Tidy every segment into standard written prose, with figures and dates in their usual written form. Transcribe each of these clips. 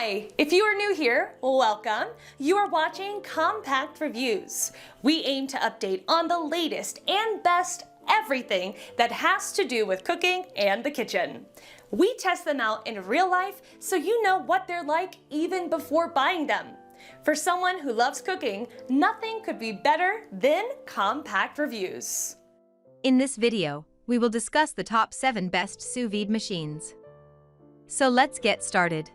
Hi! If you are new here, welcome. You are watching Compact Reviews. We aim to update on the latest and best everything that has to do with cooking and the kitchen. We test them out in real life so you know what they're like even before buying them. For someone who loves cooking, nothing could be better than Compact Reviews. In this video, we will discuss the top 7 best sous vide machines. So let's get started.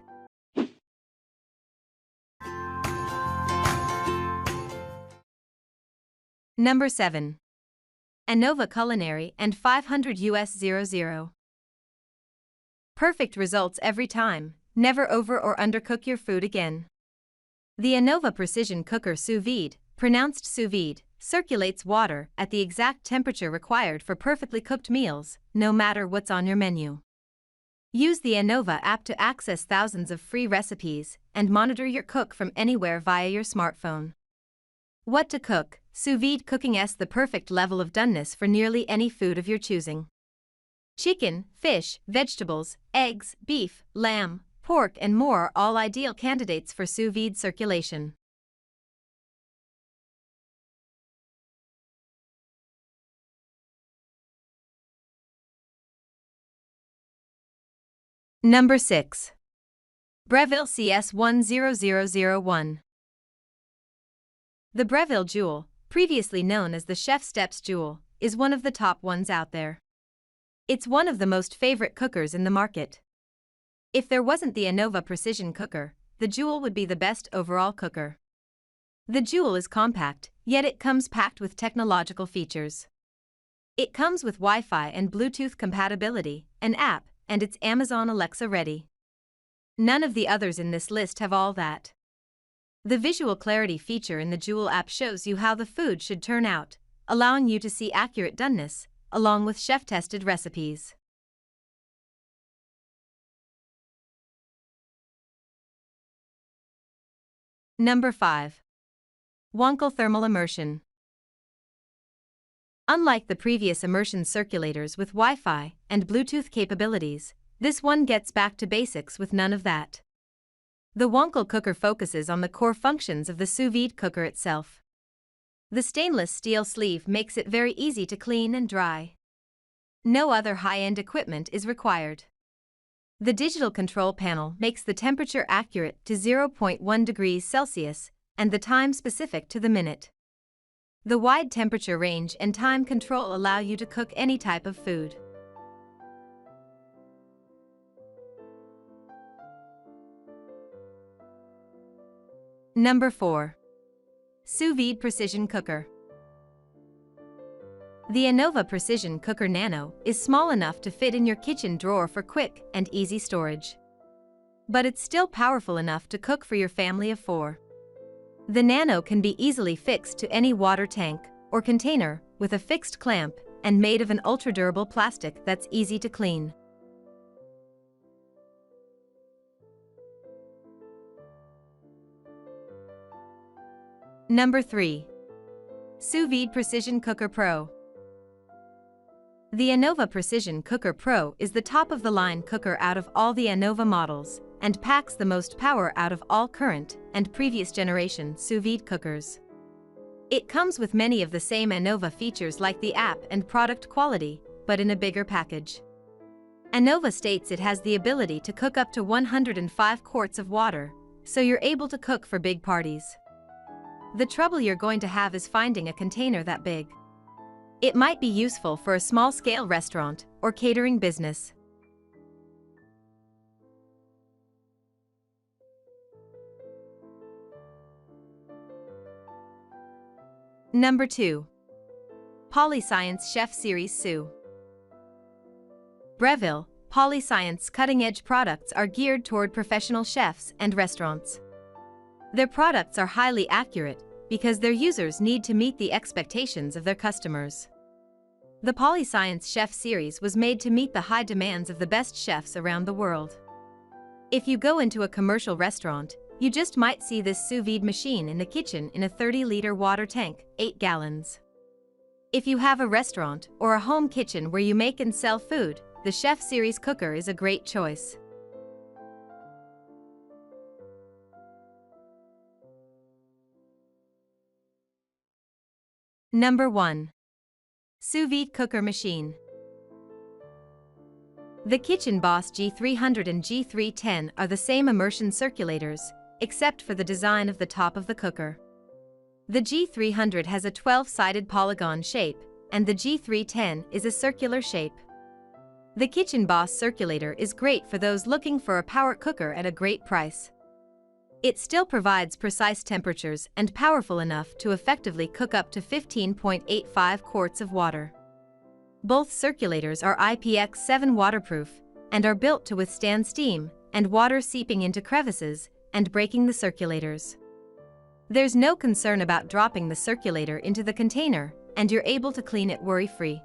Number 7. Anova Culinary and 500 US 00. Perfect results every time, never over or undercook your food again. The Anova Precision Cooker Sous Vide, pronounced sous vide, circulates water at the exact temperature required for perfectly cooked meals, no matter what's on your menu. Use the Anova app to access thousands of free recipes and monitor your cook from anywhere via your smartphone. What to cook? Sous vide cooking is the perfect level of doneness for nearly any food of your choosing. Chicken, fish, vegetables, eggs, beef, lamb, pork and more are all ideal candidates for sous vide circulation. Number 6. Breville CS10001. The Breville Joule, previously known as the Chef Steps Joule, is one of the top ones out there. It's one of the most favorite cookers in the market. If there wasn't the Anova Precision Cooker, the Joule would be the best overall cooker. The Joule is compact, yet it comes packed with technological features. It comes with Wi-Fi and Bluetooth compatibility, an app, and it's Amazon Alexa ready. None of the others in this list have all that. The visual clarity feature in the Joule app shows you how the food should turn out, allowing you to see accurate doneness, along with chef-tested recipes. Number 5. Wancle Thermal Immersion. Unlike the previous immersion circulators with Wi-Fi and Bluetooth capabilities, this one gets back to basics with none of that. The Wancle cooker focuses on the core functions of the sous vide cooker itself. The stainless steel sleeve makes it very easy to clean and dry. No other high-end equipment is required. The digital control panel makes the temperature accurate to 0.1 degrees Celsius and the time specific to the minute. The wide temperature range and time control allow you to cook any type of food. Number 4. Sous Vide Precision Cooker. The Anova Precision Cooker Nano is small enough to fit in your kitchen drawer for quick and easy storage. But it's still powerful enough to cook for your family of 4. The Nano can be easily fixed to any water tank or container with a fixed clamp and made of an ultra-durable plastic that's easy to clean. Number 3. Sous Vide Precision Cooker Pro. The Anova Precision Cooker Pro is the top-of-the-line cooker out of all the Anova models and packs the most power out of all current and previous generation sous vide cookers. It comes with many of the same Anova features like the app and product quality, but in a bigger package. Anova states it has the ability to cook up to 105 quarts of water, so you're able to cook for big parties. The trouble you're going to have is finding a container that big. It might be useful for a small-scale restaurant or catering business. Number 2. PolyScience Chef Series Sous. Breville, PolyScience cutting-edge products are geared toward professional chefs and restaurants. Their products are highly accurate because their users need to meet the expectations of their customers. The PolyScience Chef Series was made to meet the high demands of the best chefs around the world. If you go into a commercial restaurant, you just might see this sous vide machine in the kitchen in a 30-liter water tank, 8 gallons. If you have a restaurant or a home kitchen where you make and sell food, the Chef Series cooker is a great choice. Number 1. Sous Vide Cooker Machine. The KitchenBoss G300 and G310 are the same immersion circulators, except for the design of the top of the cooker. The G300 has a 12-sided polygon shape, and the G310 is a circular shape. The KitchenBoss Circulator is great for those looking for a power cooker at a great price. It still provides precise temperatures and powerful enough to effectively cook up to 15.85 quarts of water. Both circulators are IPX7 waterproof and are built to withstand steam and water seeping into crevices and breaking the circulators. There's no concern about dropping the circulator into the container, and you're able to clean it worry-free.